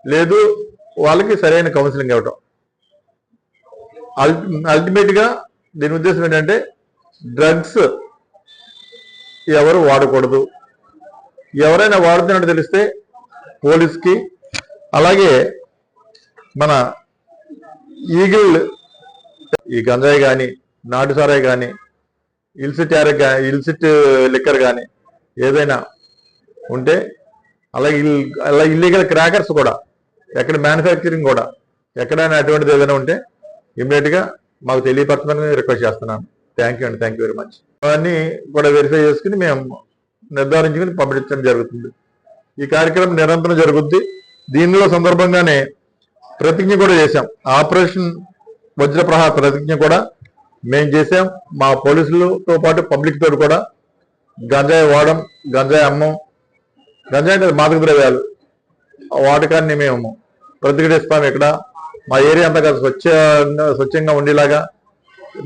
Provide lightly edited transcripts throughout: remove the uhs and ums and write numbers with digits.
లేదు వాళ్ళకి సరైన కౌన్సిలింగ్ ఇవ్వటం. అల్టిమేట్గా దీని ఉద్దేశం ఏంటంటే డ్రగ్స్ ఎవరు వాడకూడదు. ఎవరైనా వాడుతున్నట్టు తెలిస్తే పోలీస్కి, అలాగే మన ఈగిల్ ఈ గంజాయి కానీ, నాటు సారాయి కానీ, ఇల్సిట్ లిక్కర్ కానీ ఏదైనా ఉంటే, అలాగే ఇల్లీగల్ క్రాకర్స్ కూడా, ఎక్కడ మ్యానుఫ్యాక్చరింగ్ కూడా ఎక్కడైనా అటువంటిది ఏదైనా ఉంటే ఇమ్మీడియట్గా మాకు తెలియపరచమని రిక్వెస్ట్ చేస్తున్నాను. Thank you very much. అవన్నీ కూడా వెరిఫై చేసుకుని మేము నిర్ధారించుకుని పంపించడం జరుగుతుంది. ఈ కార్యక్రమం నిరంతరం జరుగుద్ది. దీనిలో సందర్భంగానే ప్రతిజ్ఞ కూడా చేశాం. ఆపరేషన్ వజ్రప్రహార్ ప్రతిజ్ఞ కూడా మేము చేసాం. మా పోలీసులతో పాటు పబ్లిక్ తోటి కూడా గంజాయి వాడడం, గంజాయి అమ్మం, గంజాయి అంటే మాదక ద్రవ్యాలు వాడకాన్ని మేము ప్రతిఘటిస్తాం. ఇక్కడ మా ఏరియా అంతా స్వచ్ఛంగా ఉండేలాగా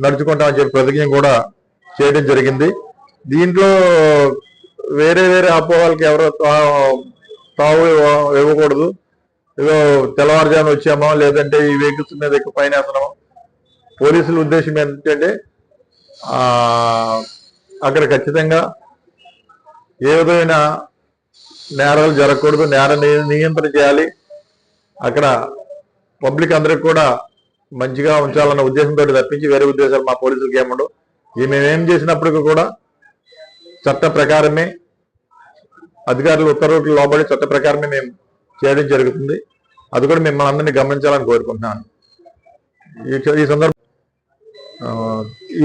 నడుచుకుంటామని చెప్పి ప్రతిజ్ఞ కూడా చేయడం జరిగింది. దీంట్లో వేరే అపోహలకి ఎవరో తావు ఇవ్వకూడదు. ఏదో తెల్లవారుజామున వచ్చామో, లేదంటే ఈ వెహికల్స్ మీద ఎక్కువ పైన వేస్తున్నామో. పోలీసుల ఉద్దేశం ఏంటంటే అక్కడ ఖచ్చితంగా ఏ విధమైన నేరాలు జరగకూడదు, నేర నియంత్రణ చేయాలి. అక్కడ పబ్లిక్ అందరికి కూడా మంచిగా ఉంచాలన్న ఉద్దేశంతో తప్పించి వేరే ఉద్దేశాలు మా పోలీసులకి ఏముండవు. మేమేం చేసినప్పటికీ కూడా చట్ట ప్రకారమే, అధికారులు ఉత్తర్వులకు లోబడి చట్ట ప్రకారమే మేము చేయడం జరుగుతుంది. అది కూడా మిమ్మల్ని అందరినీ గమనించాలని కోరుకుంటున్నాను. ఈ సందర్భం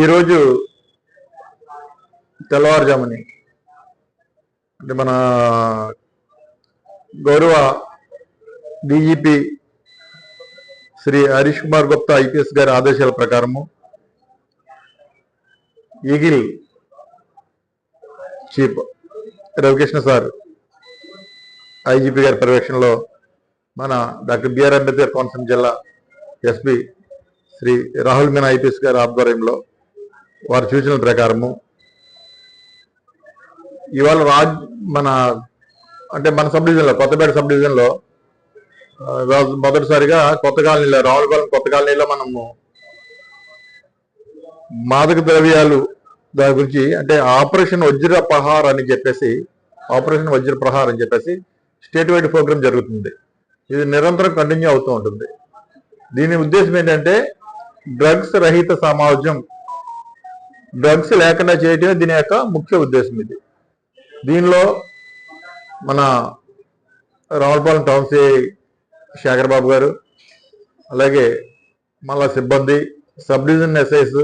ఈరోజు తెల్లవారుజాముని అంటే మన గౌరవ డీజీపీ శ్రీ హరీష్ కుమార్ గుప్తా ఐపీఎస్ గారి ఆదేశాల ప్రకారము eagle chief Ravikrishna sir IGP గారి పర్యవేక్షణలో మన డాక్టర్ బిఆర్ అంబేద్కర్ కోనసీమ జిల్లా ఎస్పీ శ్రీ రాహుల్ మీనా ఐపీఎస్ గారి ఆధ్వర్యంలో వారి సూచనల ప్రకారము ఇవాళ మన సబ్ డివిజన్లో, కొత్తపేట సబ్ డివిజన్లో మొదటిసారిగా కొత్త కాలనీలో, రావులపాలెం కొత్త కాలనీలో మనము మాదక ద్రవ్యాలు దాని గురించి అంటే ఆపరేషన్ వజ్రప్రహార్ అని చెప్పేసి స్టేట్ వైడ్ ప్రోగ్రామ్ జరుగుతుంది. ఇది నిరంతరం కంటిన్యూ అవుతూ ఉంటుంది. దీని ఉద్దేశం ఏంటంటే డ్రగ్స్ రహిత సమాజం, డ్రగ్స్ లేకుండా చేయటమే దీని యొక్క ముఖ్య ఉద్దేశం. ఇది దీనిలో మన రావులపాలెం టౌన్ సిఐ శేఖర్ బాబు గారు, అలాగే మళ్ళా సిబ్బంది, సబ్ డివిజన్ ఎస్ఐస్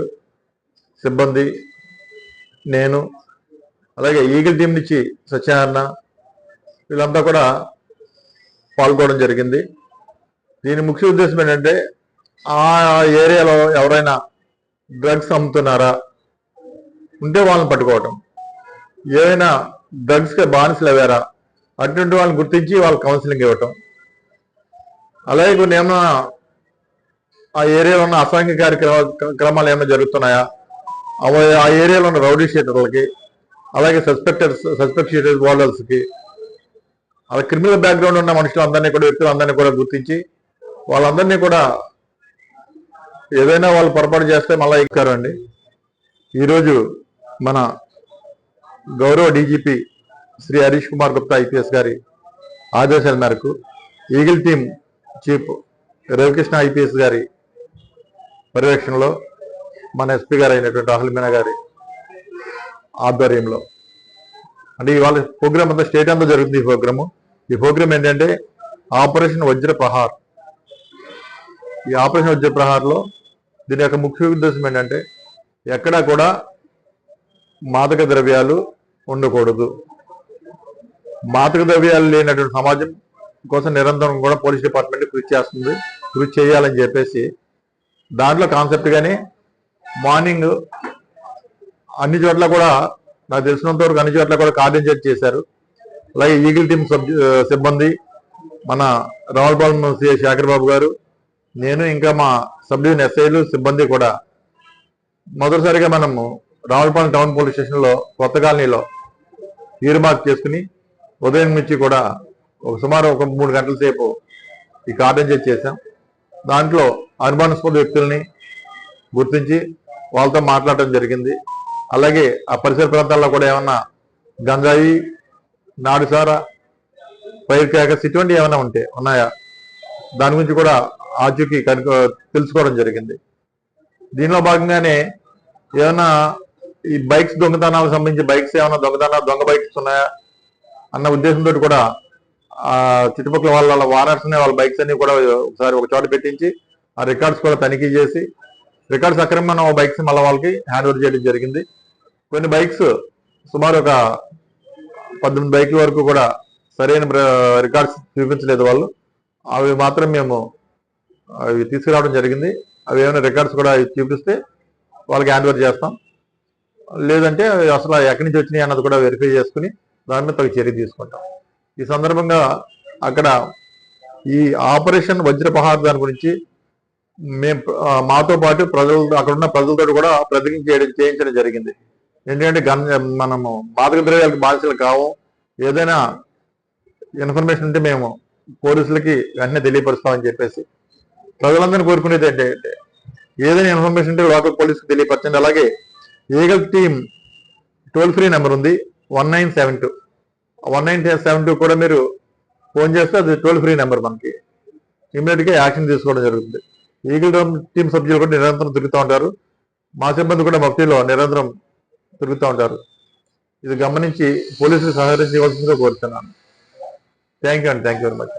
సిబ్బంది, నేను, అలాగే ఈగిల్ టీం నుంచి సత్యనారాయణ, వీళ్ళంతా కూడా పాల్గొనడం జరిగింది. దీని ముఖ్య ఉద్దేశం ఏంటంటే ఆ ఏరియాలో ఎవరైనా డ్రగ్స్ అమ్ముతున్నారా ఉంటే వాళ్ళని పట్టుకోవటం, ఏదైనా డ్రగ్స్కి బానిసలు అవ్వారా అటువంటి వాళ్ళని గుర్తించి వాళ్ళకి కౌన్సిలింగ్ ఇవ్వటం, అలాగే కొన్ని ఏమైనా ఆ ఏరియాలో ఉన్న అసాంఘిక కార్యక్రమాలు ఏమైనా జరుగుతున్నాయా ఆ ఏరియాలో ఉన్న రౌడీ షీటర్లకి, అలాగే సస్పెక్ట్ షీటర్ హోల్డర్స్కి, అలా క్రిమినల్ బ్యాక్గ్రౌండ్ ఉన్న వ్యక్తులందరినీ కూడా గుర్తించి వాళ్ళందరినీ కూడా ఏదైనా వాళ్ళు పొరపాటు చేస్తే మళ్ళీ ఎక్కారండి. ఈరోజు మన గౌరవ డీజీపీ శ్రీ హరీష్ కుమార్ గుప్తా ఐపీఎస్ గారి ఆదేశాల మేరకు eagle team chief Ravikrishna IPS గారి పర్యవేక్షణలో మన ఎస్పీ గారు అయినటువంటి రాహుల్ మీనా గారి ఆధ్వర్యంలో అంటే ఇవాళ ప్రోగ్రామ్ అంతా స్టేట్ అంతా జరుగుతుంది. ఈ ప్రోగ్రామ్ ఏంటంటే ఆపరేషన్ వజ్రప్రహార్. ఈ ఆపరేషన్ వజ్రప్రహార్లో దీని యొక్క ముఖ్య ఉద్దేశం ఏంటంటే ఎక్కడా కూడా మాదక ద్రవ్యాలు ఉండకూడదు. మాదక ద్రవ్యాలు లేనటువంటి సమాజం కోసం నిరంతరం కూడా పోలీస్ డిపార్ట్మెంట్ కృషి చేయాలని చెప్పేసి దాంట్లో కాన్సెప్ట్ గానే మార్నింగ్ అన్ని చోట్ల కూడా నాకు తెలిసినంత వరకు అన్ని చోట్ల కూడా కార్డినేట్ చేశారు. అలాగే ఈగిల్ టీం సిబ్బంది, మన రావులపాలెం సిఐ శేఖర్ బాబు గారు, నేను, ఇంకా మా సబ్ డివిజన్ ఎస్ఐలు సిబ్బంది కూడా మొదటిసారిగా మనము రావులపాలెం టౌన్ పోలీస్ స్టేషన్లో కొత్త కాలనీలో ఈర్మార్క్ చేసుకుని ఉదయం నుంచి కూడా సుమారు 3 గంటల సేపు ఈ కార్డన్ చేసాం. దాంట్లో అనుమానాస్పద వ్యక్తుల్ని గుర్తించి వాళ్ళతో మాట్లాడటం జరిగింది. అలాగే ఆ పరిసర ప్రాంతాల్లో కూడా ఏమన్నా గంజాయి, నాడుసారా, ఫైర్ క్రాకర్స్ ఇటువంటివి ఏమైనా ఉన్నాయా దాని గురించి కూడా ఆచూకీ తెలుసుకోవడం జరిగింది. దీనిలో భాగంగానే ఏమైనా ఈ బైక్స్ దొంగతనాలకు సంబంధించి బైక్స్ ఏమైనా దొంగ బైక్స్ ఉన్నాయా అన్న ఉద్దేశంతో కూడా చుట్టుపక్కల వాళ్ళ వానర్స్ వాళ్ళ బైక్స్ అన్ని కూడా ఒకసారి ఒక చోట పెట్టించి ఆ రికార్డ్స్ కూడా తనిఖీ చేసి రికార్డ్స్ అక్రమమైన బైక్స్ మళ్ళీ వాళ్ళకి హ్యాండ్ ఓవర్ చేయడం జరిగింది. కొన్ని బైక్స్ సుమారు ఒక 18 బైక్ల వరకు కూడా సరైన రికార్డ్స్ చూపించలేదు వాళ్ళు. అవి మాత్రం మేము అవి తీసుకురావడం జరిగింది. అవి ఏమైనా రికార్డ్స్ కూడా చూపిస్తే వాళ్ళకి హ్యాండ్ ఓవర్ చేస్తాం. లేదంటే అసలు ఎక్కడి నుంచి వచ్చినాయి అన్నది కూడా వెరిఫై చేసుకుని దాని మీద తగు చర్య తీసుకుంటాం. ఈ సందర్భంగా అక్కడ ఈ ఆపరేషన్ వజ్రపహార్ దాని గురించి మేము మాతో పాటు అక్కడున్న ప్రజలతో కూడా ప్రతిజ్ఞ చేయించడం జరిగింది. ఎందుకంటే మనము మాదక ద్రవ్యాలకు బాధ్యతలు కావు. ఏదైనా ఇన్ఫర్మేషన్ ఉంటే మేము పోలీసులకి వెంటనే తెలియపరుస్తామని చెప్పేసి ప్రజలందరినీ కోరుకునేది ఏంటంటే ఏదైనా ఇన్ఫర్మేషన్ ఉంటే లోకల్ పోలీసుకి తెలియపరచండి. అలాగే Eagle team toll free number ఉంది 1972. 1972 కూడా మీరు ఫోన్ చేస్తే అది టోల్ ఫ్రీ నెంబర్. మనకి ఇమీడియట్గా యాక్షన్ తీసుకోవడం జరుగుతుంది. ఈగల్ టీమ్ సభ్యులు కూడా నిరంతరం తిరుగుతూ ఉంటారు. మా సిబ్బంది కూడా మఫ్టీలో నిరంతరం తిరుగుతూ ఉంటారు. ఇది గమనించి పోలీసులు సహకరించవలసిందిగా కోరుతున్నాను. Thank you very much.